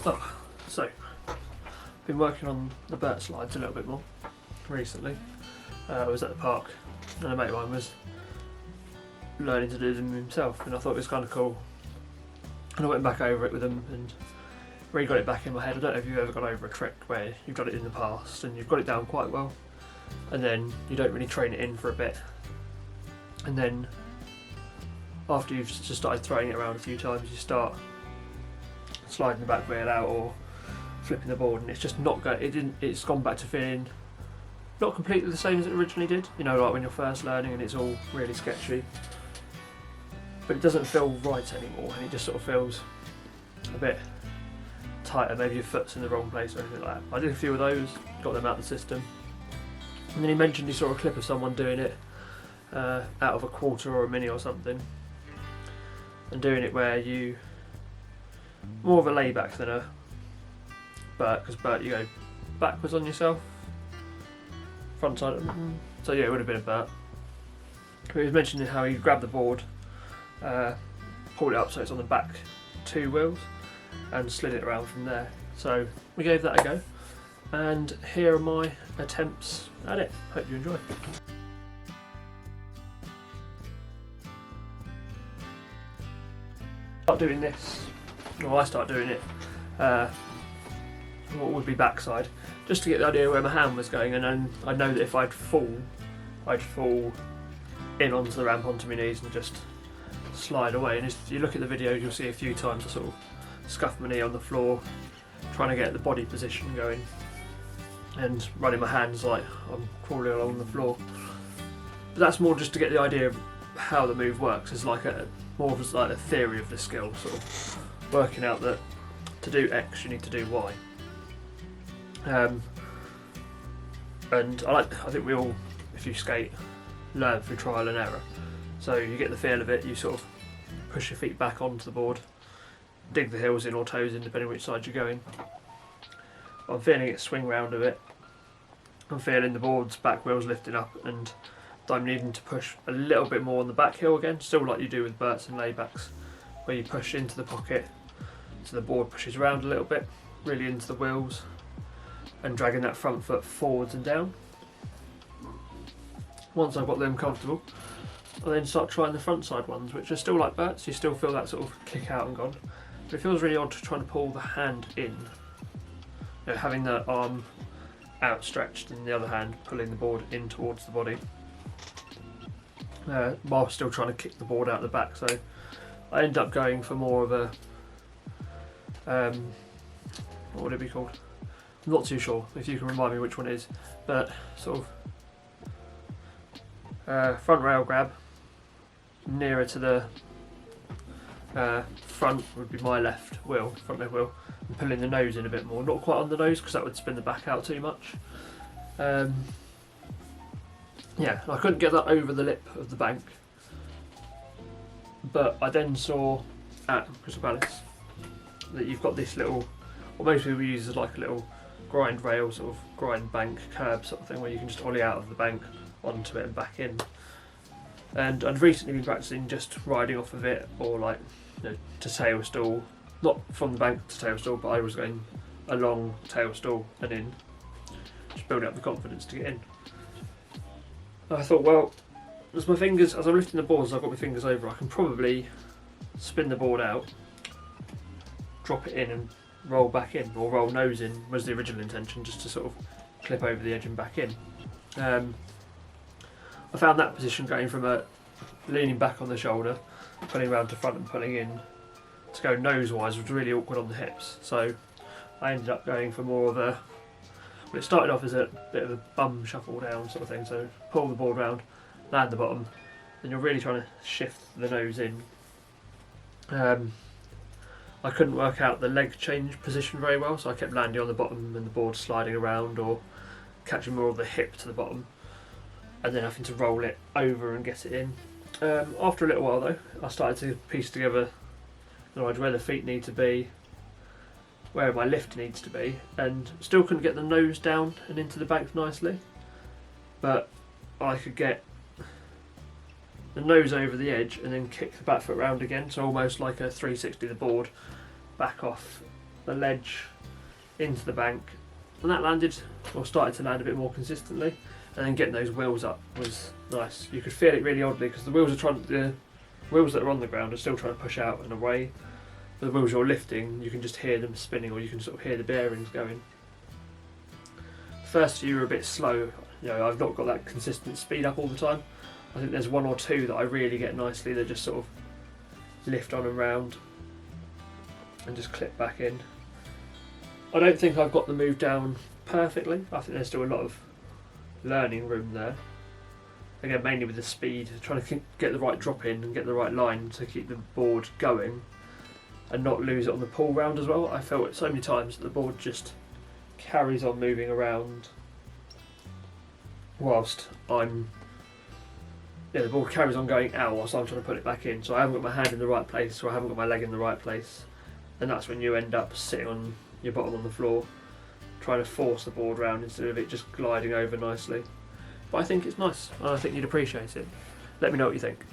Oh, so been working on the Burt slides a little bit more recently. I was at the park and a mate of mine was learning to do them himself, and I thought it was kind of cool. And I went back over it with him and really got it back in my head. I don't know if you've ever got over a trick where you've got it in the past and you've got it down quite well, and then you don't really train it in for a bit, and then after you've just started throwing it around a few times, you start sliding the back wheel out or flipping the board, and it's just not going. It's gone back to feeling not completely the same as it originally did. You know, like when you're first learning and it's all really sketchy. But it doesn't feel right anymore, and it just sort of feels a bit tighter. Maybe your foot's in the wrong place or anything like that. I did a few of those, got them out of the system. And then he mentioned he saw a clip of someone doing it out of a quarter or a mini or something, and doing it where you more of a layback than a Burt, because Burt you go backwards on yourself, front side. So yeah, it would have been a Burt. But he was mentioning how you grab the board, pulled it up so it's on the back two wheels, and slid it around from there. So we gave that a go, and here are my attempts at it. Hope you enjoy. Start doing this, or I start doing it, what would be backside, just to get the idea where my hand was going, and then I know that if I'd fall in onto the ramp onto my knees and just slide away. And if you look at the videos, you'll see a few times I sort of scuff my knee on the floor, trying to get the body position going, and running my hands like I'm crawling along the floor. But that's more just to get the idea of how the move works. It's like more of like a theory of the skill, sort of working out that to do X you need to do Y. And I think we all, if you skate, learn through trial and error. So you get the feel of it, you sort of push your feet back onto the board, dig the heels in or toes in depending which side you're going. I'm feeling it swing round a bit. I'm feeling the board's back wheels lifting up, and I'm needing to push a little bit more on the back heel again, still like you do with Burts and laybacks, where you push into the pocket so the board pushes around a little bit, really into the wheels, and dragging that front foot forwards and down. Once I've got them comfortable, I then start trying the front side ones, which are still like Burts. You still feel that sort of kick out and gone, but it feels really odd to try to pull the hand in. You know, having the arm outstretched and the other hand pulling the board in towards the body, while still trying to kick the board out the back. So I end up going for more of a what would it be called? I'm not too sure, if you can remind me which one it is, but sort of front rail grab, nearer to the front would be my left wheel, front left wheel, and pulling the nose in a bit more, not quite on the nose because that would spin the back out too much. Yeah, I couldn't get that over the lip of the bank, but I then saw at Crystal Palace that you've got this little, what most people use as like a little grind rail, sort of grind bank curb sort of thing, where you can just ollie out of the bank onto it and back in. And I'd recently been practicing just riding off of it, or like, you know, to tail stall, not from the bank to tail stall, but I was going along tail stall and in, just building up the confidence to get in. And I thought, well, as I'm lifting the boards, I've got my fingers over, I can probably spin the board out, drop it in and roll back in, or roll nose in was the original intention, just to sort of clip over the edge and back in. I found that position going from leaning back on the shoulder, pulling around to front and pulling in, to go nose wise was really awkward on the hips. So I ended up going for more of a, well, it started off as a bit of a bum shuffle down sort of thing, so pull the board round, land the bottom, then you're really trying to shift the nose in. I couldn't work out the leg change position very well, so I kept landing on the bottom and the board sliding around, or catching more of the hip to the bottom, and then having to roll it over and get it in. After a little while though, I started to piece together where the feet need to be, where my lift needs to be, and still couldn't get the nose down and into the bank nicely, but I could get the nose over the edge and then kick the back foot round again, so almost like a 360 the board, back off the ledge into the bank, and that landed, or started to land a bit more consistently. And then getting those wheels up was nice. You could feel it really oddly because the wheels that are on the ground are still trying to push out and away. But the wheels you're lifting, you can just hear them spinning, or you can sort of hear the bearings going. First few were a bit slow. You know, I've not got that consistent speed up all the time. I think there's one or two that I really get nicely. They just sort of lift on and round and just clip back in. I don't think I've got the move down perfectly. I think there's still a lot of learning room there. Again, mainly with the speed, trying to get the right drop in and get the right line to keep the board going and not lose it on the pull round as well. I felt it so many times that the board just carries on moving around whilst the board carries on going out whilst I'm trying to put it back in. So I haven't got my hand in the right place, or I haven't got my leg in the right place, and that's when you end up sitting on your bottom on the floor trying to force the board round instead of it just gliding over nicely. But I think it's nice, and I think you'd appreciate it. Let me know what you think.